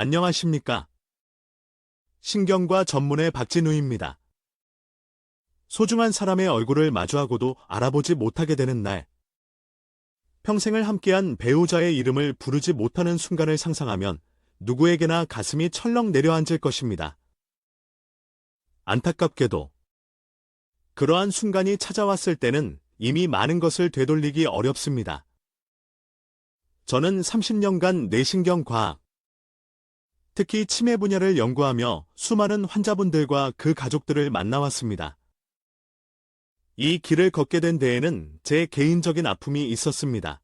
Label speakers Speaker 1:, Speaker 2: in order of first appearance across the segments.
Speaker 1: 안녕하십니까? 신경과 전문의 박진우입니다. 소중한 사람의 얼굴을 마주하고도 알아보지 못하게 되는 날. 평생을 함께한 배우자의 이름을 부르지 못하는 순간을 상상하면 누구에게나 가슴이 철렁 내려앉을 것입니다. 안타깝게도 그러한 순간이 찾아왔을 때는 이미 많은 것을 되돌리기 어렵습니다. 저는 30년간 뇌신경과학, 특히 치매 분야를 연구하며 수많은 환자분들과 그 가족들을 만나왔습니다. 이 길을 걷게 된 데에는 제 개인적인 아픔이 있었습니다.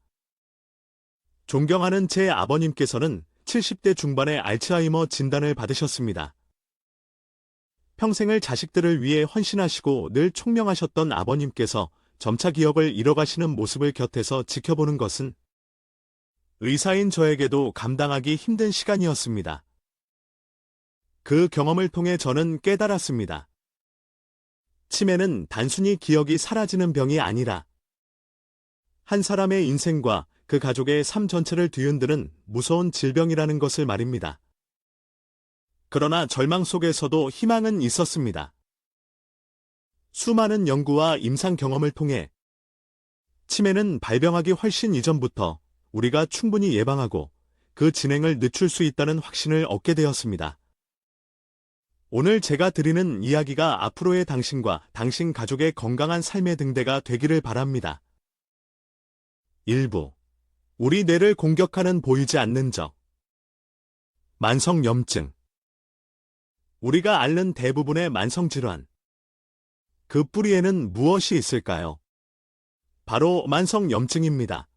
Speaker 1: 존경하는 제 아버님께서는 70대 중반의 알츠하이머 진단을 받으셨습니다. 평생을 자식들을 위해 헌신하시고 늘 총명하셨던 아버님께서 점차 기억을 잃어가시는 모습을 곁에서 지켜보는 것은 의사인 저에게도 감당하기 힘든 시간이었습니다. 그 경험을 통해 저는 깨달았습니다. 치매는 단순히 기억이 사라지는 병이 아니라 한 사람의 인생과 그 가족의 삶 전체를 뒤흔드는 무서운 질병이라는 것을 말입니다. 그러나 절망 속에서도 희망은 있었습니다. 수많은 연구와 임상 경험을 통해 치매는 발병하기 훨씬 이전부터 우리가 충분히 예방하고 그 진행을 늦출 수 있다는 확신을 얻게 되었습니다. 오늘 제가 드리는 이야기가 앞으로의 당신과 당신 가족의 건강한 삶의 등대가 되기를 바랍니다. 일부 우리 뇌를 공격하는 보이지 않는 적. 만성염증. 우리가 앓는 대부분의 만성질환. 그 뿌리에는 무엇이 있을까요? 바로 만성염증입니다.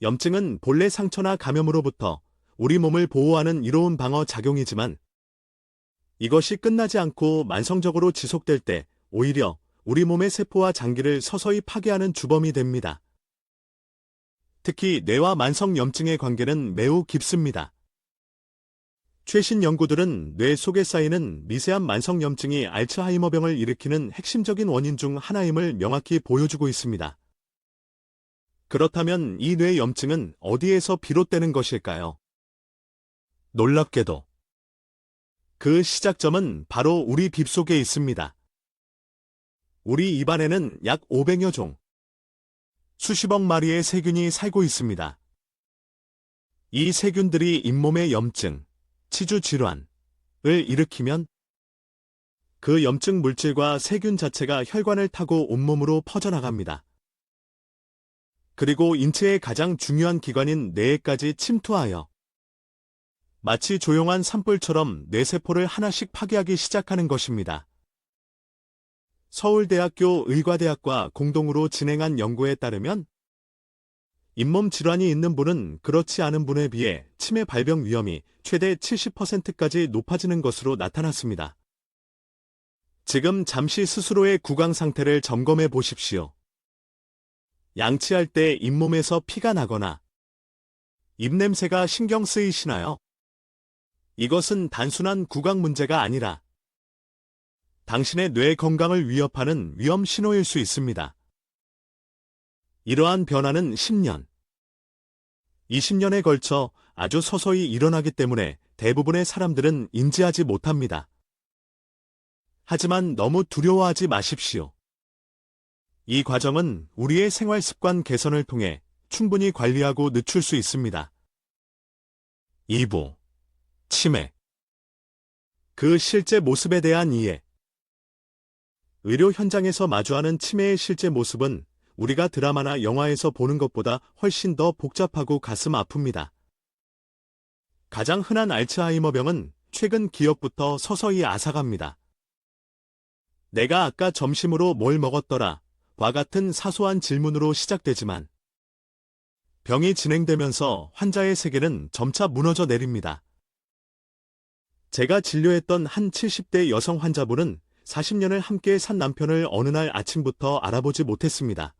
Speaker 1: 염증은 본래 상처나 감염으로부터 우리 몸을 보호하는 이로운 방어 작용이지만 이것이 끝나지 않고 만성적으로 지속될 때 오히려 우리 몸의 세포와 장기를 서서히 파괴하는 주범이 됩니다. 특히 뇌와 만성염증의 관계는 매우 깊습니다. 최신 연구들은 뇌 속에 쌓이는 미세한 만성염증이 알츠하이머병을 일으키는 핵심적인 원인 중 하나임을 명확히 보여주고 있습니다. 그렇다면 이 뇌염증은 어디에서 비롯되는 것일까요? 놀랍게도 그 시작점은 바로 우리 빗 속에 있습니다. 우리 입안에는 약 500여 종, 수십억 마리의 세균이 살고 있습니다. 이 세균들이 잇몸의 염증, 치주 질환을 일으키면 그 염증 물질과 세균 자체가 혈관을 타고 온몸으로 퍼져나갑니다. 그리고 인체의 가장 중요한 기관인 뇌에까지 침투하여 마치 조용한 산불처럼 뇌세포를 하나씩 파괴하기 시작하는 것입니다. 서울대학교 의과대학과 공동으로 진행한 연구에 따르면 잇몸 질환이 있는 분은 그렇지 않은 분에 비해 치매 발병 위험이 최대 70%까지 높아지는 것으로 나타났습니다. 지금 잠시 스스로의 구강 상태를 점검해 보십시오. 양치할 때 잇몸에서 피가 나거나 입냄새가 신경 쓰이시나요? 이것은 단순한 구강 문제가 아니라 당신의 뇌 건강을 위협하는 위험 신호일 수 있습니다. 이러한 변화는 10년, 20년에 걸쳐 아주 서서히 일어나기 때문에 대부분의 사람들은 인지하지 못합니다. 하지만 너무 두려워하지 마십시오. 이 과정은 우리의 생활 습관 개선을 통해 충분히 관리하고 늦출 수 있습니다. 2부. 치매. 그 실제 모습에 대한 이해. 의료 현장에서 마주하는 치매의 실제 모습은 우리가 드라마나 영화에서 보는 것보다 훨씬 더 복잡하고 가슴 아픕니다. 가장 흔한 알츠하이머병은 최근 기억부터 서서히 앗아갑니다. 내가 아까 점심으로 뭘 먹었더라? 와 같은 사소한 질문으로 시작되지만 병이 진행되면서 환자의 세계는 점차 무너져 내립니다. 제가 진료했던 한 70대 여성 환자분은 40년을 함께 산 남편을 어느 날 아침부터 알아보지 못했습니다.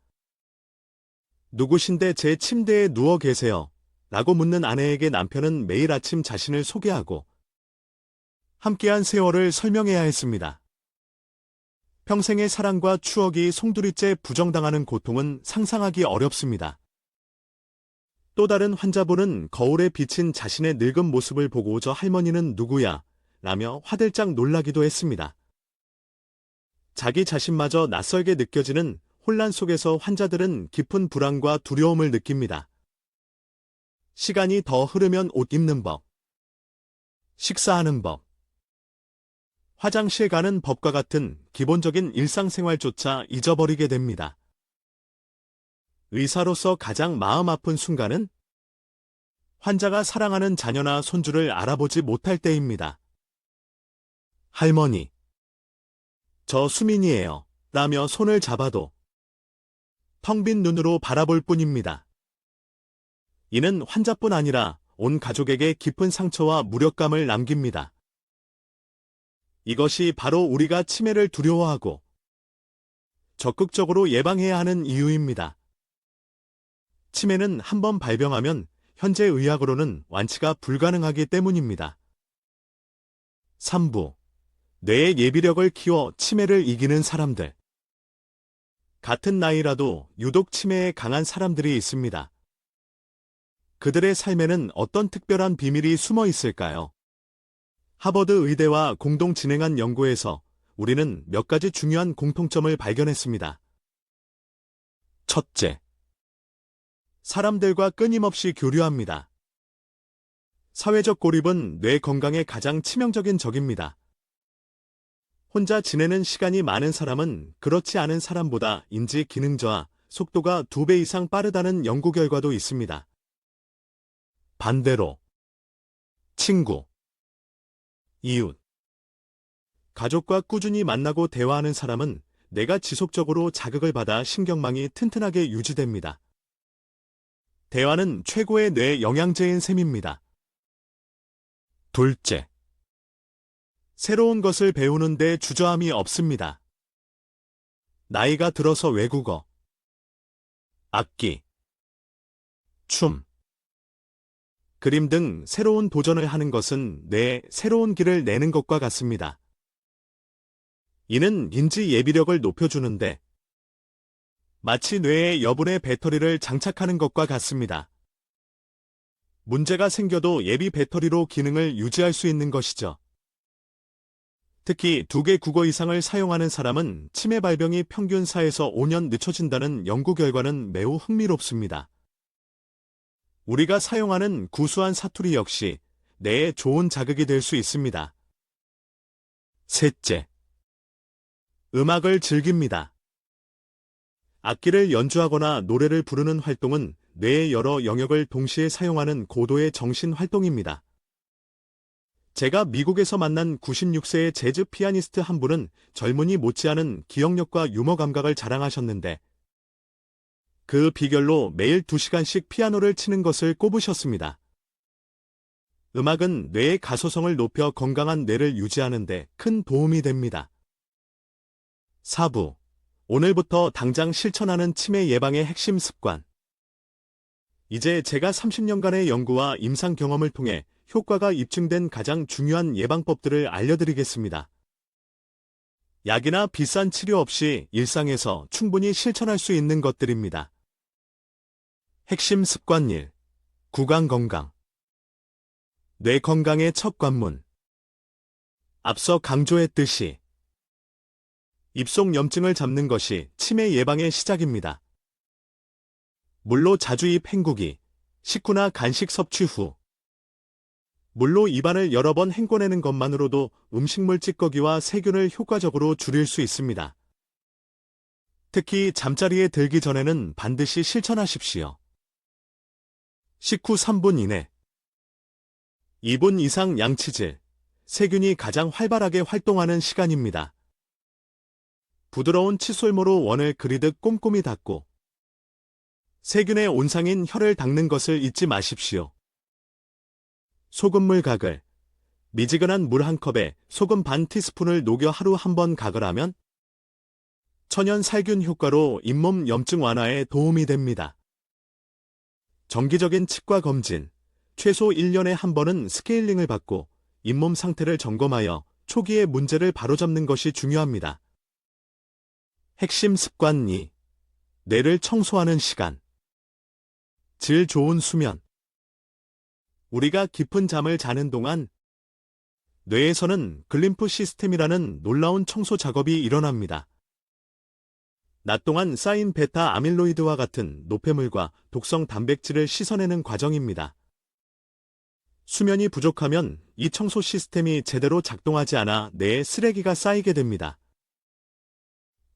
Speaker 1: 누구신데 제 침대에 누워 계세요? 라고 묻는 아내에게 남편은 매일 아침 자신을 소개하고 함께한 세월을 설명해야 했습니다. 평생의 사랑과 추억이 송두리째 부정당하는 고통은 상상하기 어렵습니다. 또 다른 환자분은 거울에 비친 자신의 늙은 모습을 보고 저 할머니는 누구야? 라며 화들짝 놀라기도 했습니다. 자기 자신마저 낯설게 느껴지는 혼란 속에서 환자들은 깊은 불안과 두려움을 느낍니다. 시간이 더 흐르면 옷 입는 법, 식사하는 법, 화장실 가는 법과 같은 기본적인 일상생활조차 잊어버리게 됩니다. 의사로서 가장 마음 아픈 순간은 환자가 사랑하는 자녀나 손주를 알아보지 못할 때입니다. 할머니, 저 수민이에요. 라며 손을 잡아도 텅 빈 눈으로 바라볼 뿐입니다. 이는 환자뿐 아니라 온 가족에게 깊은 상처와 무력감을 남깁니다. 이것이 바로 우리가 치매를 두려워하고 적극적으로 예방해야 하는 이유입니다. 치매는 한번 발병하면 현재 의학으로는 완치가 불가능하기 때문입니다. 3부. 뇌의 예비력을 키워 치매를 이기는 사람들. 같은 나이라도 유독 치매에 강한 사람들이 있습니다. 그들의 삶에는 어떤 특별한 비밀이 숨어 있을까요? 하버드 의대와 공동 진행한 연구에서 우리는 몇 가지 중요한 공통점을 발견했습니다. 첫째, 사람들과 끊임없이 교류합니다. 사회적 고립은 뇌 건강에 가장 치명적인 적입니다. 혼자 지내는 시간이 많은 사람은 그렇지 않은 사람보다 인지 기능 저하, 속도가 2배 이상 빠르다는 연구 결과도 있습니다. 반대로 친구, 이웃, 가족과 꾸준히 만나고 대화하는 사람은 뇌가 지속적으로 자극을 받아 신경망이 튼튼하게 유지됩니다. 대화는 최고의 뇌 영양제인 셈입니다. 둘째, 새로운 것을 배우는 데 주저함이 없습니다. 나이가 들어서 외국어, 악기, 춤, 그림 등 새로운 도전을 하는 것은 뇌에 새로운 길을 내는 것과 같습니다. 이는 인지 예비력을 높여주는데 마치 뇌에 여분의 배터리를 장착하는 것과 같습니다. 문제가 생겨도 예비 배터리로 기능을 유지할 수 있는 것이죠. 특히 2개 국어 이상을 사용하는 사람은 치매 발병이 평균 4에서 5년 늦춰진다는 연구 결과는 매우 흥미롭습니다. 우리가 사용하는 구수한 사투리 역시 뇌에 좋은 자극이 될 수 있습니다. 셋째, 음악을 즐깁니다. 악기를 연주하거나 노래를 부르는 활동은 뇌의 여러 영역을 동시에 사용하는 고도의 정신 활동입니다. 제가 미국에서 만난 96세의 재즈 피아니스트 한 분은 젊은이 못지않은 기억력과 유머 감각을 자랑하셨는데 그 비결로 매일 2시간씩 피아노를 치는 것을 꼽으셨습니다. 음악은 뇌의 가소성을 높여 건강한 뇌를 유지하는 데 큰 도움이 됩니다. 4부. 오늘부터 당장 실천하는 치매 예방의 핵심 습관. 이제 제가 30년간의 연구와 임상 경험을 통해 효과가 입증된 가장 중요한 예방법들을 알려드리겠습니다. 약이나 비싼 치료 없이 일상에서 충분히 실천할 수 있는 것들입니다. 핵심 습관 1. 구강 건강. 뇌 건강의 첫 관문. 앞서 강조했듯이 입속 염증을 잡는 것이 치매 예방의 시작입니다. 물로 자주 입 헹구기, 식후나 간식 섭취 후. 물로 입안을 여러 번 헹궈내는 것만으로도 음식물 찌꺼기와 세균을 효과적으로 줄일 수 있습니다. 특히 잠자리에 들기 전에는 반드시 실천하십시오. 식후 3분 이내. 2분 이상 양치질, 세균이 가장 활발하게 활동하는 시간입니다. 부드러운 칫솔모로 원을 그리듯 꼼꼼히 닦고 세균의 온상인 혀를 닦는 것을 잊지 마십시오. 소금물 가글. 미지근한 물 한 컵에 소금 반 티스푼을 녹여 하루 한 번 가글하면 천연 살균 효과로 잇몸 염증 완화에 도움이 됩니다. 정기적인 치과 검진. 최소 1년에 한 번은 스케일링을 받고 잇몸 상태를 점검하여 초기의 문제를 바로잡는 것이 중요합니다. 핵심 습관 2. 뇌를 청소하는 시간. 질 좋은 수면. 우리가 깊은 잠을 자는 동안 뇌에서는 글림프 시스템이라는 놀라운 청소 작업이 일어납니다. 낮 동안 쌓인 베타 아밀로이드와 같은 노폐물과 독성 단백질을 씻어내는 과정입니다. 수면이 부족하면 이 청소 시스템이 제대로 작동하지 않아 뇌에 쓰레기가 쌓이게 됩니다.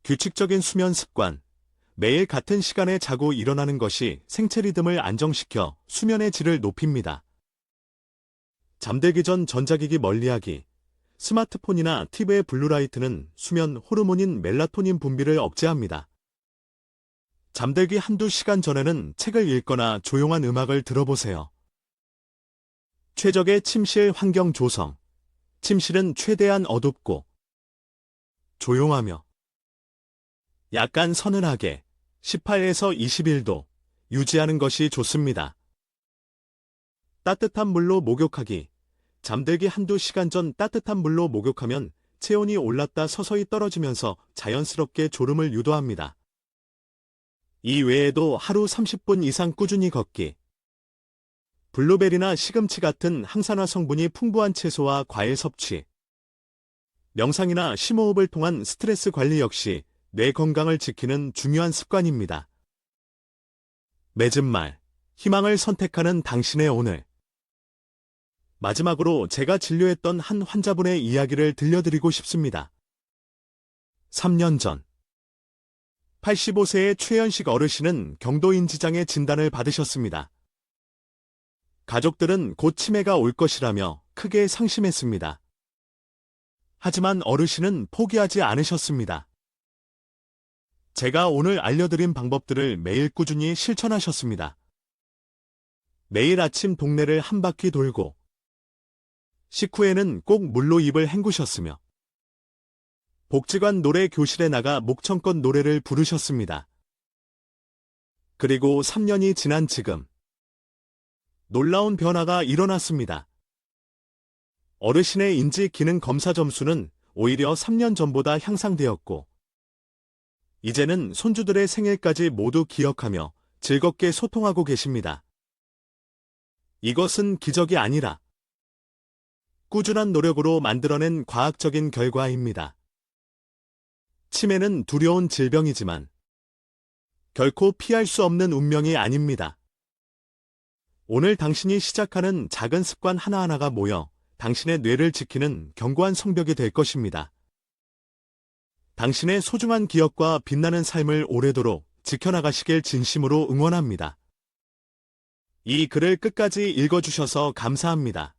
Speaker 1: 규칙적인 수면 습관, 매일 같은 시간에 자고 일어나는 것이 생체 리듬을 안정시켜 수면의 질을 높입니다. 잠들기 전 전자기기 멀리하기. 스마트폰이나 TV의 블루라이트는 수면 호르몬인 멜라토닌 분비를 억제합니다. 잠들기 한두 시간 전에는 책을 읽거나 조용한 음악을 들어보세요. 최적의 침실 환경 조성. 침실은 최대한 어둡고 조용하며 약간 서늘하게 18에서 21도 유지하는 것이 좋습니다. 따뜻한 물로 목욕하기. 잠들기 한두 시간 전 따뜻한 물로 목욕하면 체온이 올랐다 서서히 떨어지면서 자연스럽게 졸음을 유도합니다. 이 외에도 하루 30분 이상 꾸준히 걷기. 블루베리나 시금치 같은 항산화 성분이 풍부한 채소와 과일 섭취. 명상이나 심호흡을 통한 스트레스 관리 역시 뇌 건강을 지키는 중요한 습관입니다. 맺은 말, 희망을 선택하는 당신의 오늘. 마지막으로 제가 진료했던 한 환자분의 이야기를 들려드리고 싶습니다. 3년 전 85세의 최연식 어르신은 경도인지장애 진단을 받으셨습니다. 가족들은 곧 치매가 올 것이라며 크게 상심했습니다. 하지만 어르신은 포기하지 않으셨습니다. 제가 오늘 알려드린 방법들을 매일 꾸준히 실천하셨습니다. 매일 아침 동네를 한 바퀴 돌고 식후에는 꼭 물로 입을 헹구셨으며 복지관 노래 교실에 나가 목청껏 노래를 부르셨습니다. 그리고 3년이 지난 지금 놀라운 변화가 일어났습니다. 어르신의 인지 기능 검사 점수는 오히려 3년 전보다 향상되었고 이제는 손주들의 생일까지 모두 기억하며 즐겁게 소통하고 계십니다. 이것은 기적이 아니라 꾸준한 노력으로 만들어낸 과학적인 결과입니다. 치매는 두려운 질병이지만 결코 피할 수 없는 운명이 아닙니다. 오늘 당신이 시작하는 작은 습관 하나하나가 모여 당신의 뇌를 지키는 견고한 성벽이 될 것입니다. 당신의 소중한 기억과 빛나는 삶을 오래도록 지켜나가시길 진심으로 응원합니다. 이 글을 끝까지 읽어주셔서 감사합니다.